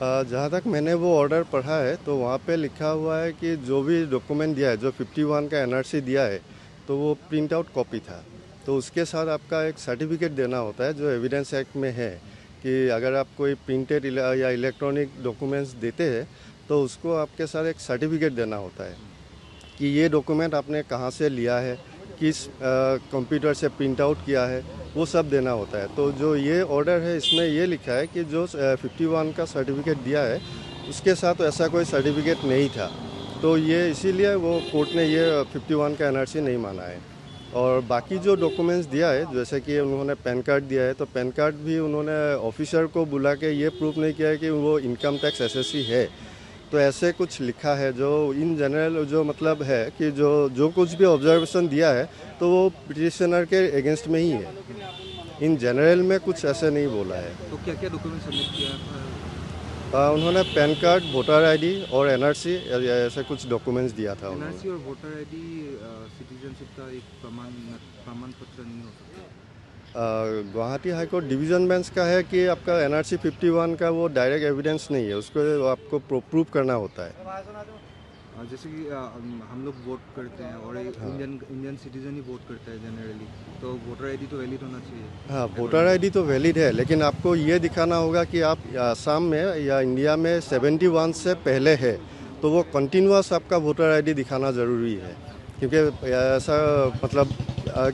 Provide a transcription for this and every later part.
जहाँ तक मैंने वो ऑर्डर पढ़ा है तो वहाँ पे लिखा हुआ है कि जो भी डॉक्यूमेंट दिया है, जो 51 का एनआरसी दिया है, तो वो प्रिंट आउट कॉपी था। तो उसके साथ आपका एक सर्टिफिकेट देना होता है जो एविडेंस एक्ट में है कि अगर आप कोई प्रिंटेड या इलेक्ट्रॉनिक डॉक्यूमेंट्स देते हैं तो उसको आपके साथ एक सर्टिफिकेट देना होता है कि ये डॉक्यूमेंट आपने कहाँ से लिया है, किस कंप्यूटर से प्रिंट आउट किया है, वो सब देना होता है। तो जो ये ऑर्डर है इसमें ये लिखा है कि जो 51 का सर्टिफिकेट दिया है उसके साथ ऐसा कोई सर्टिफिकेट नहीं था। तो ये इसीलिए वो कोर्ट ने ये 51 का एनआरसी नहीं माना है। और बाकी जो डॉक्यूमेंट्स दिया है, जैसे कि उन्होंने पैन कार्ड दिया है, तो पैन कार्ड भी उन्होंने ऑफिसर को बुला के ये प्रूफ नहीं किया है कि वो इनकम टैक्स एसएससी है। तो ऐसे कुछ लिखा है जो इन जनरल जो मतलब है कि जो जो कुछ भी ऑब्जर्वेशन दिया है तो वो पिटिशनर के अगेंस्ट में ही है। इन जनरल में कुछ ऐसे नहीं बोला है। तो क्या क्या डॉक्यूमेंट सबमिट किया था? उन्होंने पैन कार्ड, वोटर आईडी और एनआरसी ऐसे कुछ डॉक्यूमेंट्स दिया था उन्होंने। एनआरसी और वोटर आईडी सिटीजनशिप का एक प्रमाण पत्र नहीं हो सकता? Guwahati high court division bench का है कि आपका एनआरसी 51 का वो डायरेक्ट एविडेंस नहीं है, उसको आपको प्रूव करना होता है। जैसे कि हम लोग वोट करते हैं और इंडियन सिटीजन ही वोट करता है जनरली, तो वोटर आईडी तो वैलिड होना चाहिए। हाँ, वोटर आईडी तो वैलिड है, लेकिन आपको ये दिखाना होगा कि आप आसाम में या इंडिया में 71 से पहले है, तो वो कंटिन्यूअस आपका वोटर आईडी दिखाना ज़रूरी है। क्योंकि ऐसा मतलब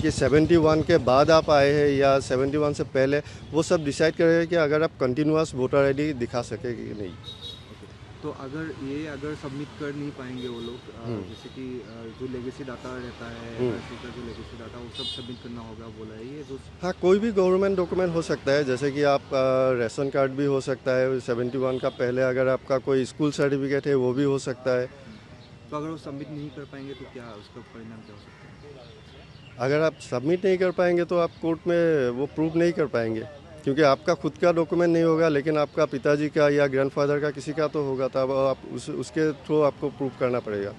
कि 71 के बाद आप आए हैं या 71 से पहले, वो सब डिसाइड करेगा कि अगर आप कंटिन्यूअस वोटर आईडी दिखा सके कि नहीं। तो अगर सबमिट कर नहीं पाएंगे वो लोग, जैसे कि जो लेगेसी डाटा रहता है एनआरसी का, जो लेगेसी डाटा वो सब सबमिट करना होगा बोला है ये जो। हाँ, कोई भी गवर्नमेंट डॉक्यूमेंट हो सकता है, जैसे कि आपका राशन कार्ड भी हो सकता है 71 का पहले, अगर आपका कोई स्कूल सर्टिफिकेट है वो भी हो सकता है। तो अगर वो सबमिट नहीं कर पाएंगे तो क्या उसका परिणाम क्या हो सकता है? अगर आप सबमिट नहीं कर पाएंगे तो आप कोर्ट में वो प्रूव नहीं कर पाएंगे, क्योंकि आपका खुद का डॉक्यूमेंट नहीं होगा, लेकिन आपका पिताजी का या ग्रैंडफादर का किसी का तो होगा, तब आप उसके थ्रू आपको प्रूव करना पड़ेगा।